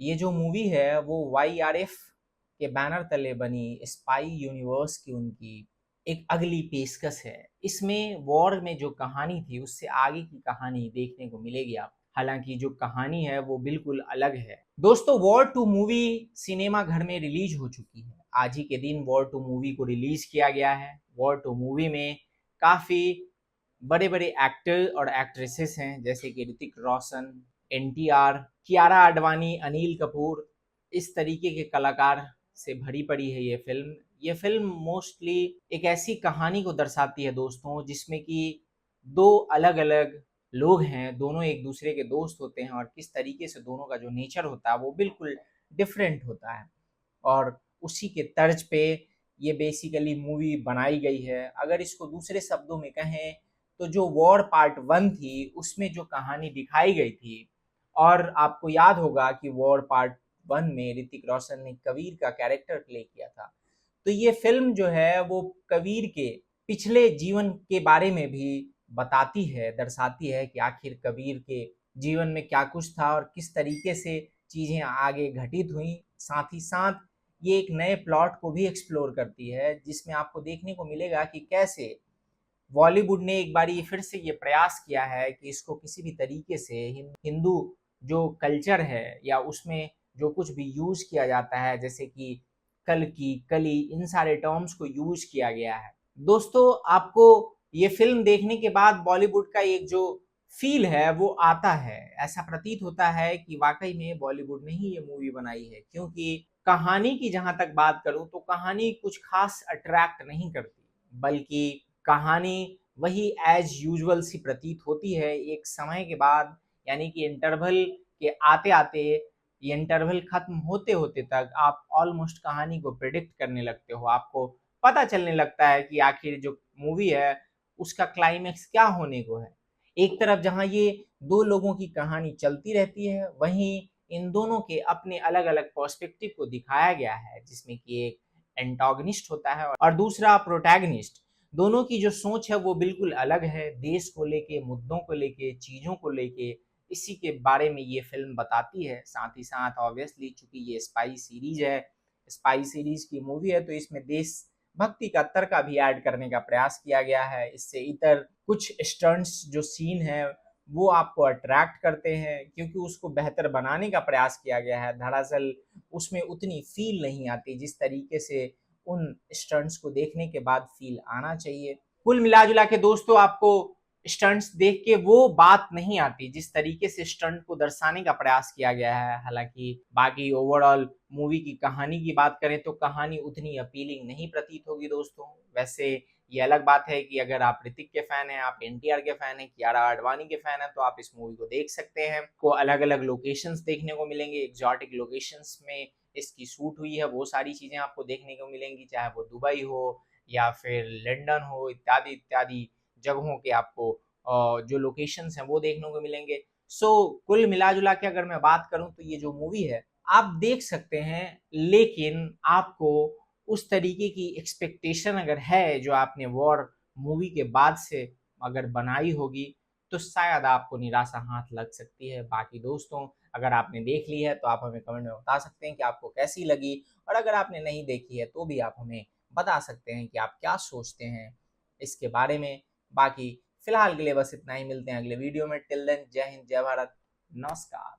ये जो मूवी है वो YRF के बैनर तले बनी स्पाई यूनिवर्स की उनकी एक अगली पेशकश है। इसमें वॉर में जो कहानी थी उससे आगे की कहानी देखने को मिलेगी आप। हालांकि जो कहानी है वो बिल्कुल अलग है। दोस्तों, वॉर टू मूवी सिनेमा घर में रिलीज हो चुकी है। आज ही के दिन वॉर टू मूवी को रिलीज किया गया है। वॉर टू मूवी में काफी बड़े बड़े एक्टर और एक्ट्रेसेस हैं, जैसे कि ऋतिक रोशन, NTR, कियारा आडवाणी, अनिल कपूर। इस तरीके के कलाकार से भरी पड़ी है ये फिल्म। ये फिल्म मोस्टली एक ऐसी कहानी को दर्शाती है दोस्तों, जिसमें कि दो अलग अलग लोग हैं, दोनों एक दूसरे के दोस्त होते हैं, और किस तरीके से दोनों का जो नेचर होता है वो बिल्कुल डिफरेंट होता है। और उसी के तर्ज पे ये बेसिकली मूवी बनाई गई है। अगर इसको दूसरे शब्दों में कहें तो जो वॉर पार्ट 1 थी उसमें जो कहानी दिखाई गई थी, और आपको याद होगा कि वॉर पार्ट 1 में ऋतिक रोशन ने कबीर का कैरेक्टर प्ले किया था। तो ये फिल्म जो है वो कबीर के पिछले जीवन के बारे में भी बताती है, दर्शाती है कि आखिर कबीर के जीवन में क्या कुछ था और किस तरीके से चीज़ें आगे घटित हुई। साथ ही साथ ये एक नए प्लॉट को भी एक्सप्लोर करती है, जिसमें आपको देखने को मिलेगा कि कैसे बॉलीवुड ने एक बार ये फिर से ये प्रयास किया है कि इसको किसी भी तरीके से हिंदू जो कल्चर है या उसमें जो कुछ भी यूज किया जाता है, जैसे कि कल की कली, इन सारे टर्म्स को यूज किया गया है। दोस्तों, आपको ये फिल्म देखने के बाद बॉलीवुड का एक जो फील है वो आता है। ऐसा प्रतीत होता है कि वाकई में बॉलीवुड ने ही ये मूवी बनाई है, क्योंकि कहानी की जहां तक बात करूं तो कहानी कुछ खास अट्रैक्ट नहीं करती, बल्कि कहानी वही एज यूजुअल सी प्रतीत होती है। एक समय के बाद, यानी कि इंटरवल के आते आते, ये इंटरवल खत्म होते होते तक आप ऑलमोस्ट कहानी को प्रिडिक्ट करने लगते हो। आपको पता चलने लगता है कि आखिर जो मूवी है उसका क्लाइमेक्स क्या होने को है। एक तरफ जहां ये दो लोगों की कहानी चलती रहती है, वहीं इन दोनों के अपने अलग अलग पर्सपेक्टिव को दिखाया गया है, जिसमें कि एक एंटागनिस्ट होता है और दूसरा प्रोटैगनिस्ट। दोनों की जो सोच है वो बिल्कुल अलग है, देश को लेके, मुद्दों को लेके, चीज़ों को लेके। इसी के बारे में ये फिल्म बताती है। साथ ही साथ ऑब्वियसली चूंकि ये स्पाई सीरीज है, स्पाई सीरीज की मूवी है, तो इसमें देशभक्ति का तर्का भी ऐड करने का प्रयास किया गया है। इससे इतर कुछ स्टंट्स जो सीन है वो आपको अट्रैक्ट करते हैं, क्योंकि उसको बेहतर बनाने का प्रयास किया गया है। दरअसल उसमें उतनी फील नहीं आती जिस तरीके से उन स्टंट्स को देखने के बाद फील आना चाहिए। कुल मिला जुला के दोस्तों, आपको स्टंट्स देख के वो बात नहीं आती जिस तरीके से स्टंट को दर्शाने का प्रयास किया गया है। हालांकि बाकी ओवरऑल मूवी की कहानी की बात करें तो कहानी उतनी अपीलिंग नहीं प्रतीत होगी दोस्तों। वैसे ये अलग बात है कि अगर आप ऋतिक के फैन हैं, आप NTR के फैन हैं, कियारा आडवाणी के फैन हैं, तो आप इस मूवी को देख सकते हैं। को अलग अलग लोकेशंस देखने को मिलेंगे, एग्जॉटिक लोकेशंस में इसकी शूट हुई है, वो सारी चीज़ें आपको देखने को मिलेंगी, चाहे वो दुबई हो या फिर लंदन हो, इत्यादि इत्यादि जगहों के आपको जो लोकेशंस हैं वो देखने को मिलेंगे। सो कुल मिला जुला के अगर मैं बात करूं तो ये जो मूवी है आप देख सकते हैं, लेकिन आपको उस तरीके की एक्सपेक्टेशन अगर है जो आपने वॉर मूवी के बाद से अगर बनाई होगी, तो शायद आपको निराशा हाथ लग सकती है। बाकी दोस्तों, अगर आपने देख ली है तो आप हमें कमेंट में बता सकते हैं कि आपको कैसी लगी, और अगर आपने नहीं देखी है तो भी आप हमें बता सकते हैं कि आप क्या सोचते हैं इसके बारे में। बाकी फिलहाल के लिए बस इतना ही, मिलते हैं अगले वीडियो में। टिल देन, जय हिंद, जय भारत, नमस्कार।